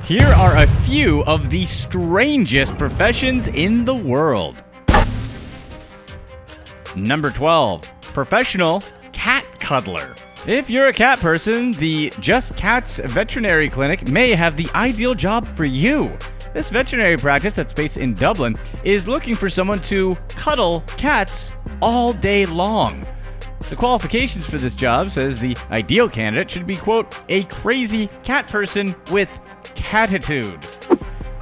Here are a few of the strangest professions in the world. Number 12. Professional Cat Cuddler. If you're a cat person, the Just Cats Veterinary Clinic may have the ideal job for you. This veterinary practice that's based in Dublin is looking for someone to cuddle cats all day long. The qualifications for this job says the ideal candidate should be, quote, a crazy cat person with cattitude.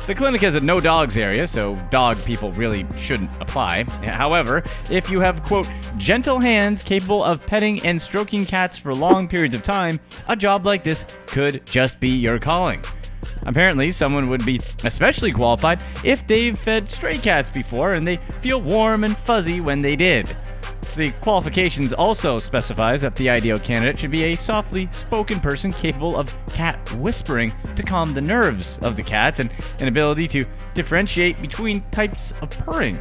The clinic has a no dogs area, so dog people really shouldn't apply. However, if you have, quote, gentle hands capable of petting and stroking cats for long periods of time, a job like this could just be your calling. Apparently, someone would be especially qualified if they've fed stray cats before and they feel warm and fuzzy when they did. The qualifications also specifies that the ideal candidate should be a softly spoken person capable of cat whispering to calm the nerves of the cats and an ability to differentiate between types of purring.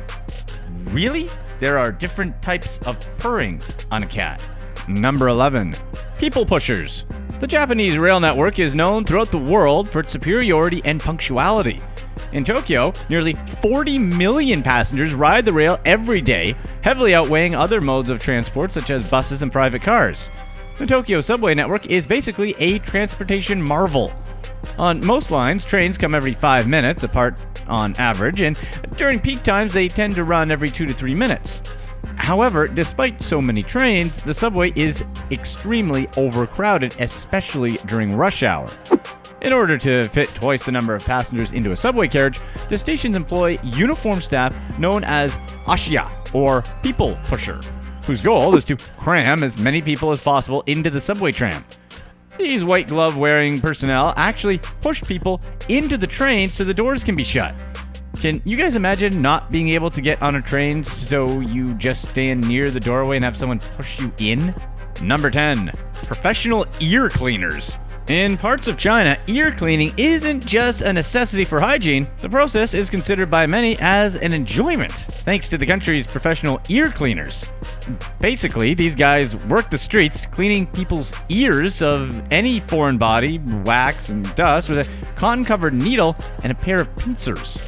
Really? There are different types of purring on a cat. Number 11. People pushers. The Japanese rail network is known throughout the world for its superiority and punctuality. In Tokyo, nearly 40 million passengers ride the rail every day, heavily outweighing other modes of transport such as buses and private cars. The Tokyo subway network is basically a transportation marvel. On most lines, trains come every 5 minutes apart on average, and during peak times they tend to run every 2 to 3 minutes. However, despite so many trains, the subway is extremely overcrowded, especially during rush hour. In order to fit twice the number of passengers into a subway carriage, the stations employ uniformed staff known as ashiya, or people pusher, whose goal is to cram as many people as possible into the subway tram. These white glove wearing personnel actually push people into the train so the doors can be shut. Can you guys imagine not being able to get on a train so you just stand near the doorway and have someone push you in? Number 10. Professional ear cleaners. In parts of China, ear cleaning isn't just a necessity for hygiene. The process is considered by many as an enjoyment, thanks to the country's professional ear cleaners. Basically, these guys work the streets, cleaning people's ears of any foreign body, wax, and dust with a cotton-covered needle and a pair of pincers.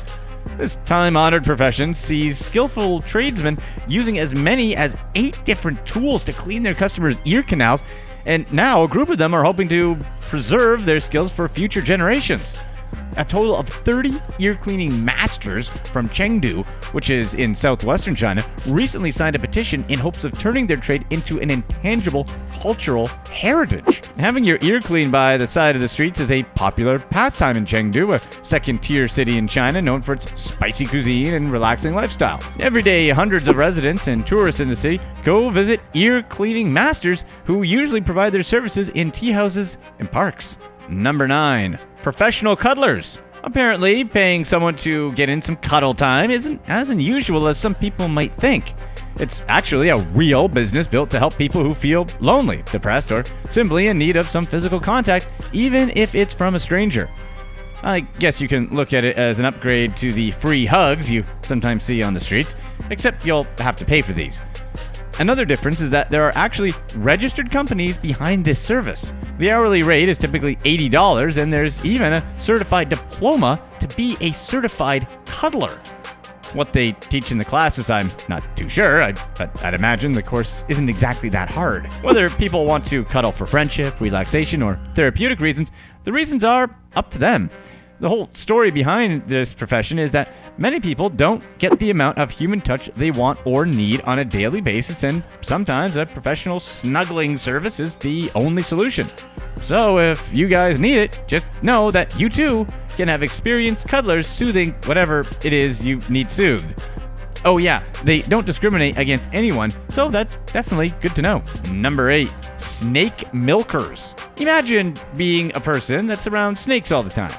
This time-honored profession sees skillful tradesmen using as many as 8 different tools to clean their customers' ear canals, and now a group of them are hoping to preserve their skills for future generations. A total of 30 ear cleaning masters from Chengdu, which is in southwestern China, recently signed a petition in hopes of turning their trade into an intangible cultural heritage. Having your ear cleaned by the side of the streets is a popular pastime in Chengdu, a second-tier city in China known for its spicy cuisine and relaxing lifestyle. Every day, hundreds of residents and tourists in the city go visit ear cleaning masters who usually provide their services in tea houses and parks. Number 9. Professional cuddlers. Apparently, paying someone to get in some cuddle time isn't as unusual as some people might think. It's actually a real business built to help people who feel lonely, depressed, or simply in need of some physical contact, even if it's from a stranger. I guess you can look at it as an upgrade to the free hugs you sometimes see on the streets, except you'll have to pay for these. Another difference is that there are actually registered companies behind this service. The hourly rate is typically $80, and there's even a certified diploma to be a certified cuddler. What they teach in the classes, I'm not too sure, but I'd imagine the course isn't exactly that hard. Whether people want to cuddle for friendship, relaxation, or therapeutic reasons, the reasons are up to them. The whole story behind this profession is that many people don't get the amount of human touch they want or need on a daily basis, and sometimes a professional snuggling service is the only solution. So if you guys need it, just know that you too can have experienced cuddlers soothing whatever it is you need soothed. Oh yeah, they don't discriminate against anyone, so that's definitely good to know. Number 8. Snake milkers. Imagine being a person that's around snakes all the time,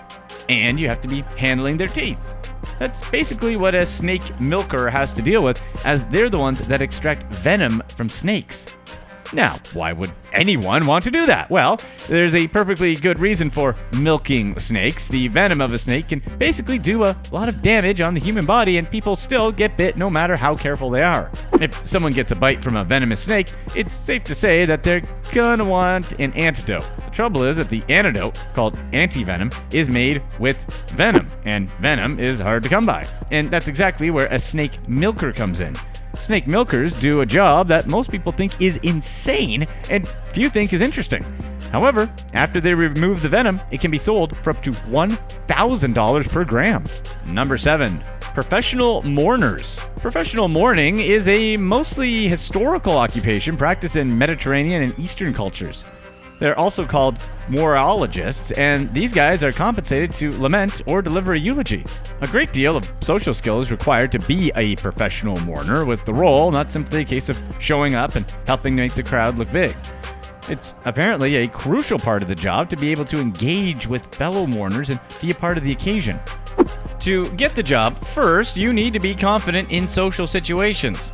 and you have to be handling their teeth. That's basically what a snake milker has to deal with, as they're the ones that extract venom from snakes. Now, why would anyone want to do that? Well, there's a perfectly good reason for milking snakes. The venom of a snake can basically do a lot of damage on the human body, and people still get bit no matter how careful they are. If someone gets a bite from a venomous snake, it's safe to say that they're gonna want an antidote. The trouble is that the antidote, called antivenom, is made with venom, and venom is hard to come by. And that's exactly where a snake milker comes in. Snake milkers do a job that most people think is insane and few think is interesting. However, after they remove the venom, it can be sold for up to $1,000 per gram. Number 7. Professional mourners. Professional mourning is a mostly historical occupation practiced in Mediterranean and Eastern cultures. They're also called morologists, and these guys are compensated to lament or deliver a eulogy. A great deal of social skill is required to be a professional mourner, with the role not simply a case of showing up and helping make the crowd look big. It's apparently a crucial part of the job to be able to engage with fellow mourners and be a part of the occasion. To get the job, first, you need to be confident in social situations.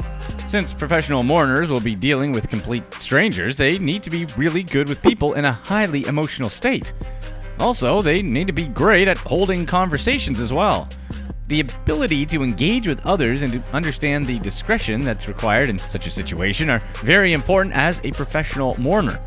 Since professional mourners will be dealing with complete strangers, they need to be really good with people in a highly emotional state. Also, they need to be great at holding conversations as well. The ability to engage with others and to understand the discretion that's required in such a situation are very important as a professional mourner.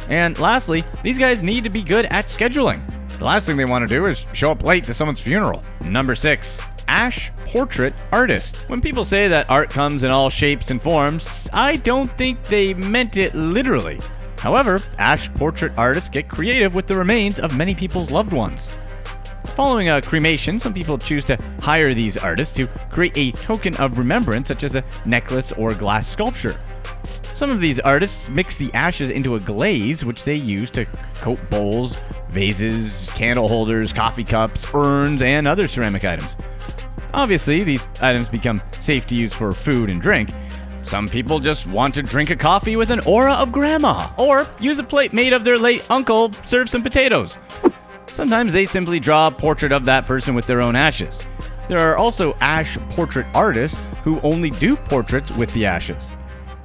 And lastly, these guys need to be good at scheduling. The last thing they want to do is show up late to someone's funeral. Number 6. Ash portrait artist. When people say that art comes in all shapes and forms, I don't think they meant it literally. However, ash portrait artists get creative with the remains of many people's loved ones. Following a cremation, some people choose to hire these artists to create a token of remembrance, such as a necklace or glass sculpture. Some of these artists mix the ashes into a glaze, which they use to coat bowls, vases, candle holders, coffee cups, urns, and other ceramic items. Obviously, these items become safe to use for food and drink. Some people just want to drink a coffee with an aura of grandma, or use a plate made of their late uncle, serve some potatoes. Sometimes they simply draw a portrait of that person with their own ashes. There are also ash portrait artists who only do portraits with the ashes.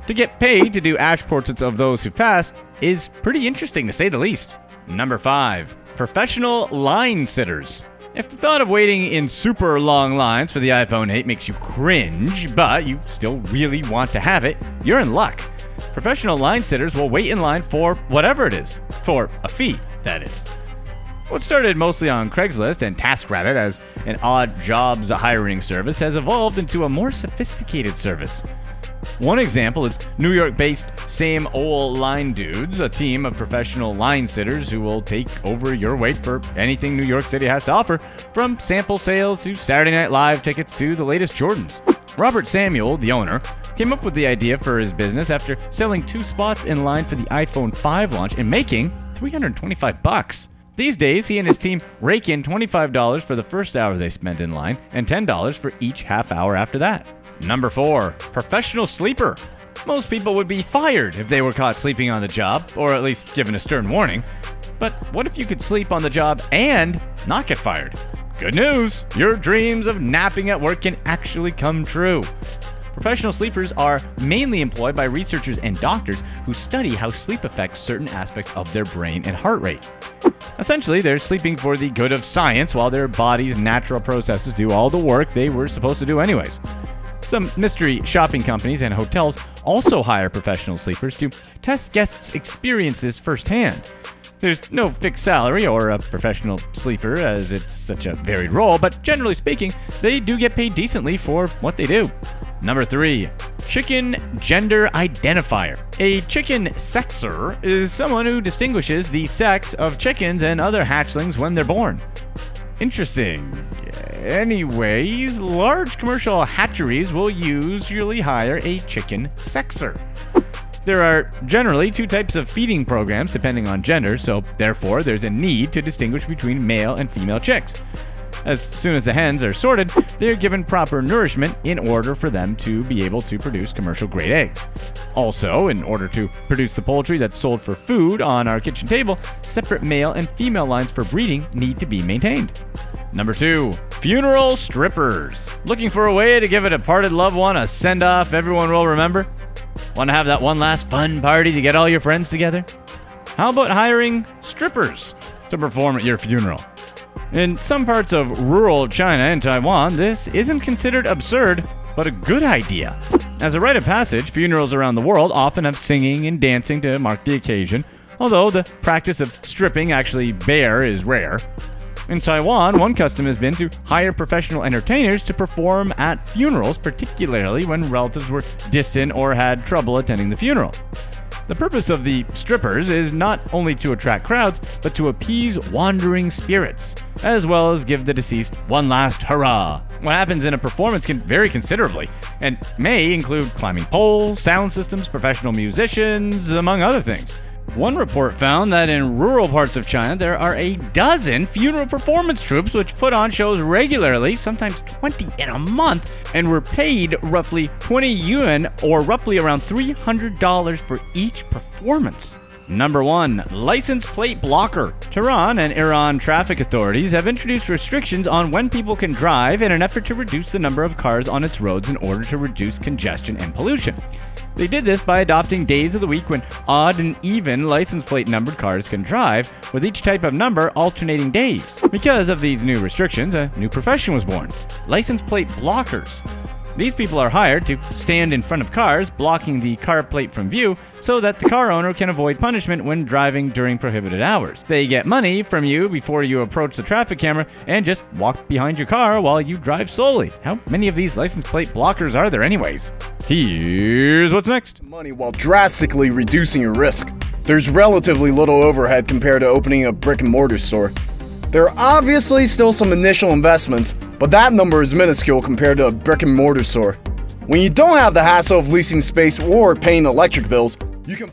To get paid to do ash portraits of those who passed is pretty interesting, to say the least. Number 5. Professional line sitters. If the thought of waiting in super long lines for the iPhone 8 makes you cringe, but you still really want to have it, you're in luck. Professional line sitters will wait in line for whatever it is. For a fee, that is. What started mostly on Craigslist and TaskRabbit as an odd jobs hiring service has evolved into a more sophisticated service. One example is New York-based Same Ol' Line Dudes, a team of professional line sitters who will take over your wait for anything New York City has to offer, from sample sales to Saturday Night Live tickets to the latest Jordans. Robert Samuel, the owner, came up with the idea for his business after selling 2 spots in line for the iPhone 5 launch and making $325. These days, he and his team rake in $25 for the first hour they spent in line and $10 for each half hour after that. Number 4. Professional sleeper. Most people would be fired if they were caught sleeping on the job, or at least given a stern warning. But what if you could sleep on the job and not get fired? Good news! Your dreams of napping at work can actually come true. Professional sleepers are mainly employed by researchers and doctors who study how sleep affects certain aspects of their brain and heart rate. Essentially, they're sleeping for the good of science while their body's natural processes do all the work they were supposed to do anyways. Some mystery shopping companies and hotels also hire professional sleepers to test guests' experiences firsthand. There's no fixed salary or a professional sleeper, as it's such a varied role, but generally speaking, they do get paid decently for what they do. Number 3. Chicken gender identifier. A chicken sexer is someone who distinguishes the sex of chickens and other hatchlings when they're born. Interesting. Anyways, large commercial hatcheries will usually hire a chicken sexer. There are generally 2 types of feeding programs depending on gender, so therefore there's a need to distinguish between male and female chicks. As soon as the hens are sorted, they're given proper nourishment in order for them to be able to produce commercial-grade eggs. Also, in order to produce the poultry that's sold for food on our kitchen table, separate male and female lines for breeding need to be maintained. Number 2. Funeral strippers. Looking for a way to give a departed loved one a send-off everyone will remember? Want to have that one last fun party to get all your friends together? How about hiring strippers to perform at your funeral? In some parts of rural China and Taiwan, this isn't considered absurd, but a good idea. As a rite of passage, funerals around the world often have singing and dancing to mark the occasion. although the practice of stripping actually bare is rare. In Taiwan, one custom has been to hire professional entertainers to perform at funerals, particularly when relatives were distant or had trouble attending the funeral. The purpose of the strippers is not only to attract crowds, but to appease wandering spirits, as well as give the deceased one last hurrah. What happens in a performance can vary considerably, and may include climbing poles, sound systems, professional musicians, among other things. One report found that in rural parts of China, there are a dozen funeral performance troupes which put on shows regularly, sometimes 20 in a month, and were paid roughly 20 yuan, or roughly around $300 for each performance. Number 1. License plate blocker. Tehran and Iran traffic authorities have introduced restrictions on when people can drive in an effort to reduce the number of cars on its roads in order to reduce congestion and pollution. They did this by adopting days of the week when odd and even license plate numbered cars can drive, with each type of number alternating days. Because of these new restrictions, a new profession was born: license plate blockers. These people are hired to stand in front of cars, blocking the car plate from view, so that the car owner can avoid punishment when driving during prohibited hours. They get money from you before you approach the traffic camera and just walk behind your car while you drive slowly. How many of these license plate blockers are there anyways? Here's what's next. Money while drastically reducing your risk. There's relatively little overhead compared to opening a brick and mortar store. There are obviously still some initial investments, but that number is minuscule compared to a brick and mortar store. When you don't have the hassle of leasing space or paying electric bills, you can